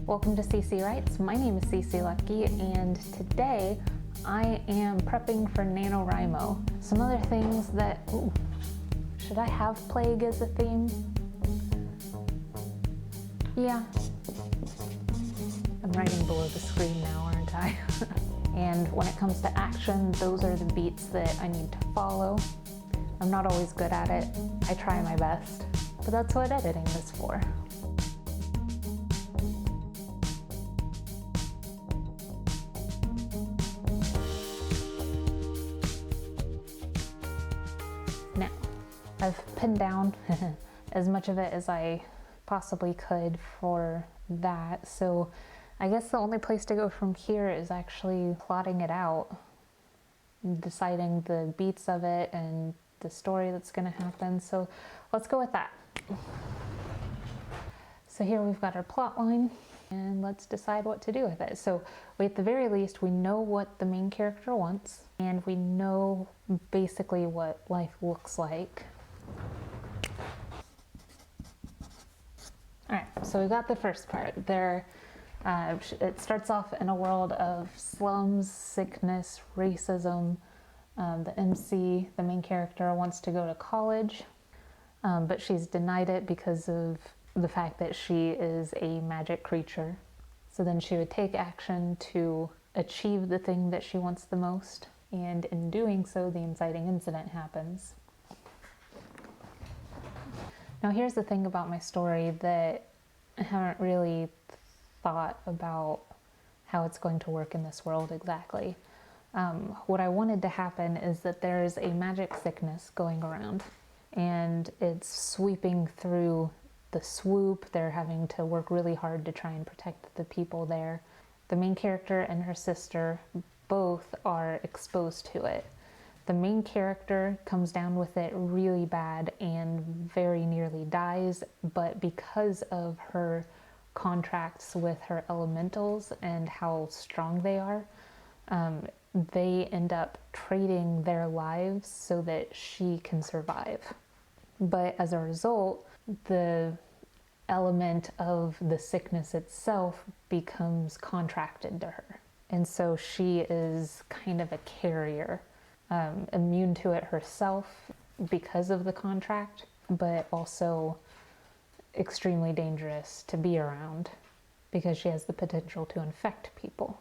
Welcome to CC Writes. My name is CC Lucky, and today I am prepping for NaNoWriMo. Some other things that, should I have plague as a theme? Yeah. I'm writing below the screen now, aren't I? And when it comes to action, those are the beats that I need to follow. I'm not always good at it. I try my best, but that's what editing is for. Now, I've pinned down as much of it as I possibly could for that, so I guess the only place to go from here is actually plotting it out, deciding the beats of it and the story that's going to happen. So let's go with that. So here we've got our plot line, and let's decide what to do with it. So at the very least, we know what the main character wants, and we know basically what life looks like. All right, so we got the first part there. It starts off in a world of slums, sickness, racism. The MC, the main character, wants to go to college, but she's denied it because of the fact that she is a magic creature. So then she would take action to achieve the thing that she wants the most, and in doing so, the inciting incident happens. Now here's the thing about my story that I haven't really thought about how it's going to work in this world exactly. What I wanted to happen is that there's a magic sickness going around, and it's sweeping through the swoop. They're having to work really hard to try and protect the people there. The main character and her sister both are exposed to it. The main character comes down with it really bad and very nearly dies, but because of her contracts with her elementals and how strong they are, they end up trading their lives so that she can survive. But as a result, the element of the sickness itself becomes contracted to her. And so she is kind of a carrier, immune to it herself because of the contract, but also extremely dangerous to be around because she has the potential to infect people.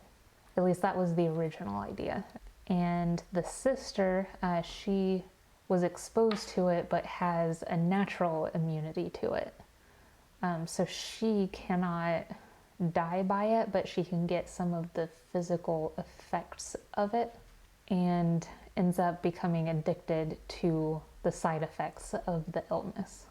At least that was the original idea. And the sister, she was exposed to it but has a natural immunity to it. So she cannot die by it, but she can get some of the physical effects of it and ends up becoming addicted to the side effects of the illness.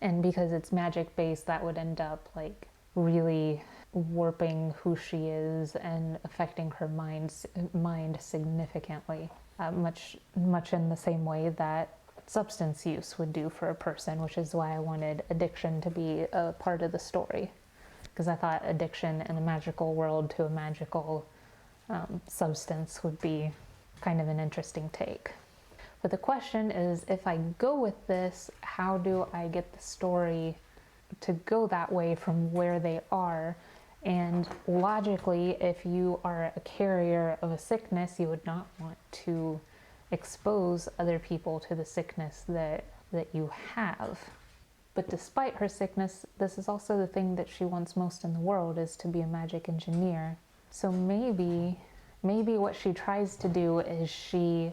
And because it's magic based, that would end up like really warping who she is and affecting her mind significantly, much in the same way that substance use would do for a person, which is why I wanted addiction to be a part of the story, because I thought addiction in a magical world to a magical substance would be kind of an interesting take. But the question is, if I go with this, how do I get the story to go that way from where they are? And logically, if you are a carrier of a sickness, you would not want to expose other people to the sickness that you have. But despite her sickness, this is also the thing that she wants most in the world, is to be a magic engineer. So maybe what she tries to do is she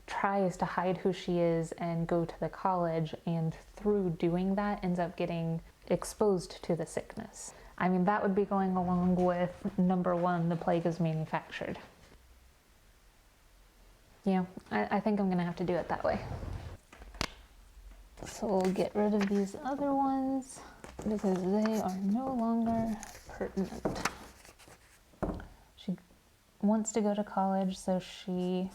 tries to hide who she is and go to the college, and through doing that ends up getting exposed to the sickness. I mean, that would be going along with number one, the plague is manufactured. Yeah, I think I'm gonna have to do it that way. So we'll get rid of these other ones because they are no longer pertinent. She wants to go to college, so she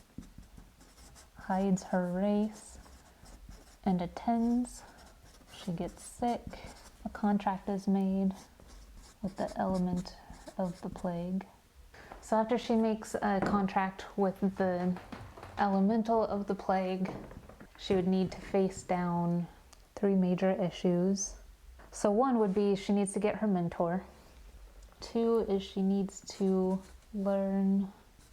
hides her race and attends. She gets sick. A contract is made with the element of the plague. So after she makes a contract with the elemental of the plague, she would need to face down 3 major issues. So one would be she needs to get her mentor. 2 is she needs to learn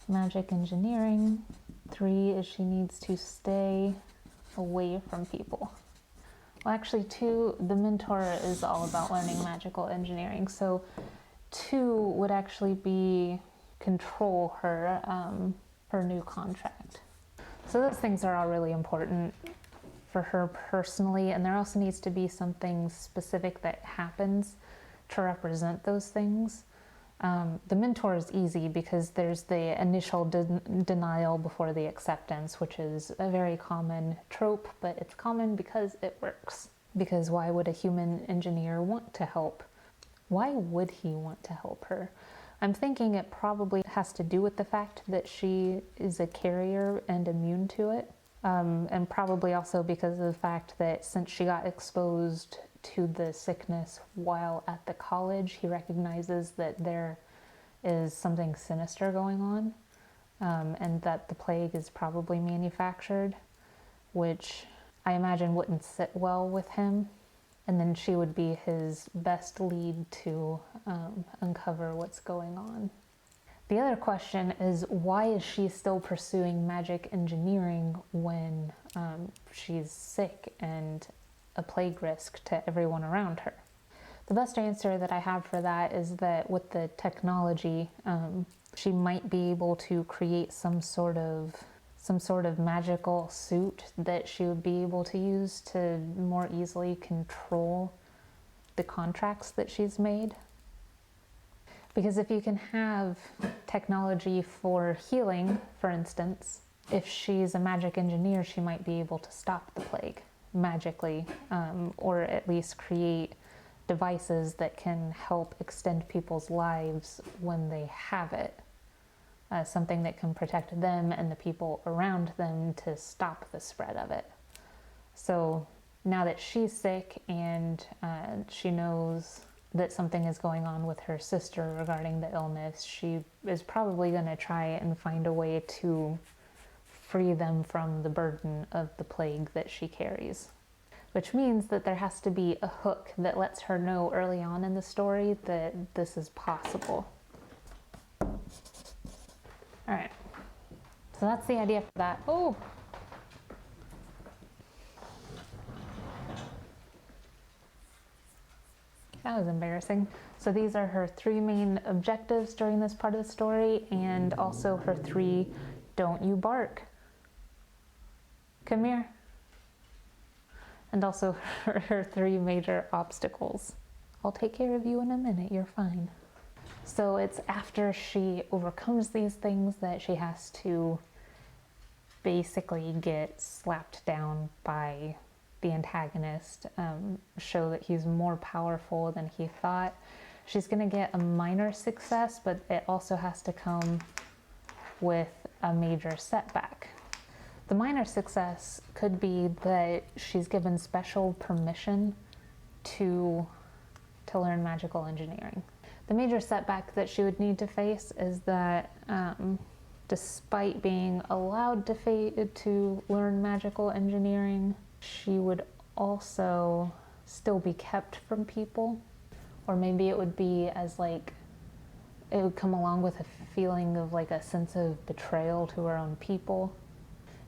magic engineering. 3 is she needs to stay away from people. Well, actually 2, the mentor is all about learning magical engineering, so 2 would actually be control her new contract. So those things are all really important for her personally, and there also needs to be something specific that happens to represent those things. The mentor is easy because there's the initial denial before the acceptance, which is a very common trope, but it's common because it works. Because why would a human engineer want to help? Why would he want to help her? I'm thinking it probably has to do with the fact that she is a carrier and immune to it. And probably also because of the fact that since she got exposed to the sickness while at the college, he recognizes that there is something sinister going on, and that the plague is probably manufactured, which I imagine wouldn't sit well with him. And then she would be his best lead to uncover what's going on. The other question is, why is she still pursuing magic engineering when she's sick and a plague risk to everyone around her? The best answer that I have for that is that with the technology, she might be able to create some sort of magical suit that she would be able to use to more easily control the contracts that she's made. Because if you can have technology for healing, for instance, if she's a magic engineer, she might be able to stop the plague magically, or at least create devices that can help extend people's lives when they have it. Something that can protect them and the people around them to stop the spread of it. So now that she's sick and she knows that something is going on with her sister regarding the illness, she is probably going to try and find a way to free them from the burden of the plague that she carries. Which means that there has to be a hook that lets her know early on in the story that this is possible. All right, so that's the idea for that. Oh, that was embarrassing. So these are her 3 main objectives during this part of the story, and also her 3 don't you bark. Come here. And also her 3 major obstacles. I'll take care of you in a minute, you're fine. So it's after she overcomes these things that she has to basically get slapped down by the antagonist, show that he's more powerful than he thought. She's going to get a minor success, but it also has to come with a major setback. The minor success could be that she's given special permission to learn magical engineering. The major setback that she would need to face is that despite being allowed to learn magical engineering, she would also still be kept from people. Or maybe it would be as like, it would come along with a feeling of like a sense of betrayal to her own people.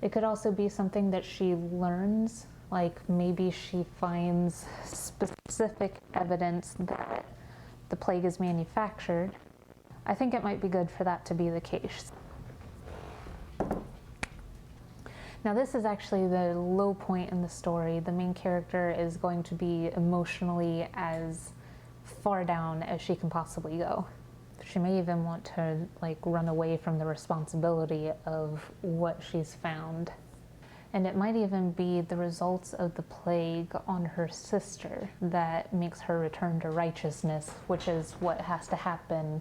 It could also be something that she learns, like maybe she finds specific evidence that the plague is manufactured. I think it might be good for that to be the case. Now this is actually the low point in the story. The main character is going to be emotionally as far down as she can possibly go. She may even want to like run away from the responsibility of what she's found. And it might even be the results of the plague on her sister that makes her return to righteousness, which is what has to happen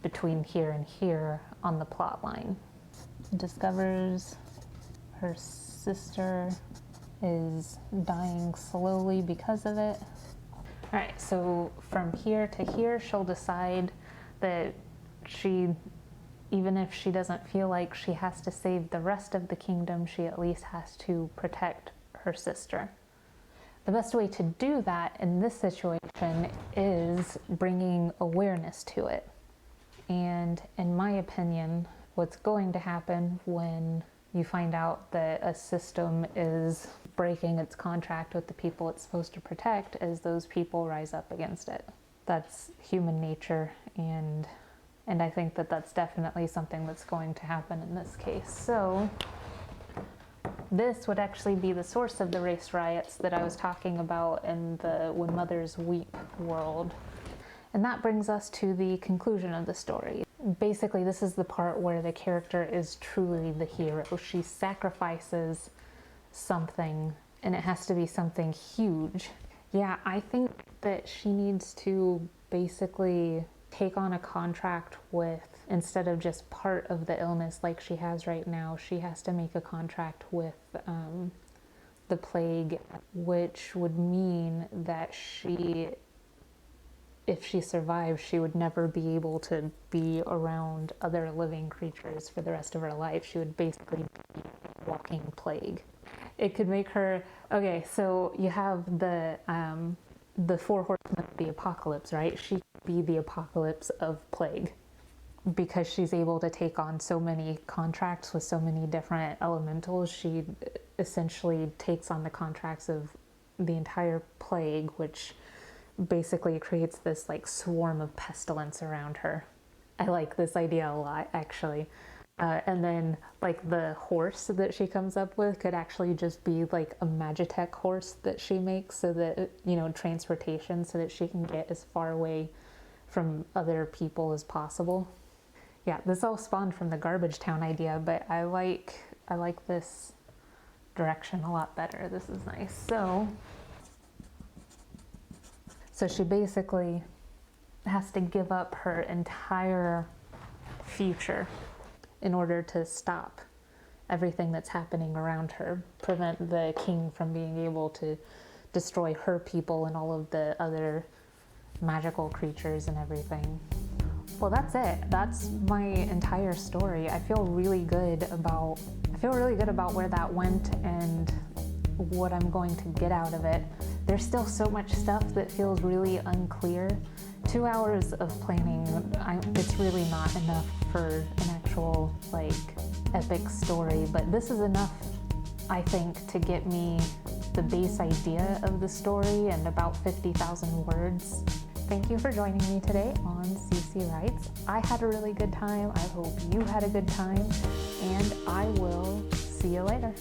between here and here on the plot line. Discovers her sister is dying slowly because of it. All right, so from here to here, she'll decide that she, even if she doesn't feel like she has to save the rest of the kingdom, she at least has to protect her sister. The best way to do that in this situation is bringing awareness to it. And in my opinion, what's going to happen when you find out that a system is breaking its contract with the people it's supposed to protect is those people rise up against it. That's human nature, and I think that that's definitely something that's going to happen in this case. So this would actually be the source of the race riots that I was talking about in the When Mothers Weep world. And that brings us to the conclusion of the story. Basically, this is the part where the character is truly the hero. She sacrifices something, and it has to be something huge. Yeah, I think that she needs to basically take on a contract with, instead of just part of the illness like she has right now, she has to make a contract with the plague, which would mean that if she survives, she would never be able to be around other living creatures for the rest of her life. She would basically be a walking plague. It could make her, okay, so you have the four horsemen of the apocalypse, right? She could be the apocalypse of plague because she's able to take on so many contracts with so many different elementals. She essentially takes on the contracts of the entire plague, which basically creates this like swarm of pestilence around her. I like this idea a lot, actually. And then like the horse that she comes up with could actually just be like a Magitech horse that she makes, so that, you know, transportation, so that she can get as far away from other people as possible. Yeah, this all spawned from the Garbage Town idea, but I like this direction a lot better. This is nice. So she basically has to give up her entire future in order to stop everything that's happening around her, prevent the king from being able to destroy her people and all of the other magical creatures and everything. Well, that's it. That's my entire story. I feel really good about where that went and what I'm going to get out of it. There's still so much stuff that feels really unclear. 2 hours of planning, it's really not enough for an actual like epic story, but this is enough, I think, to get me the base idea of the story and about 50,000 words. Thank you for joining me today on CC Writes. I had a really good time. I hope you had a good time, and I will see you later.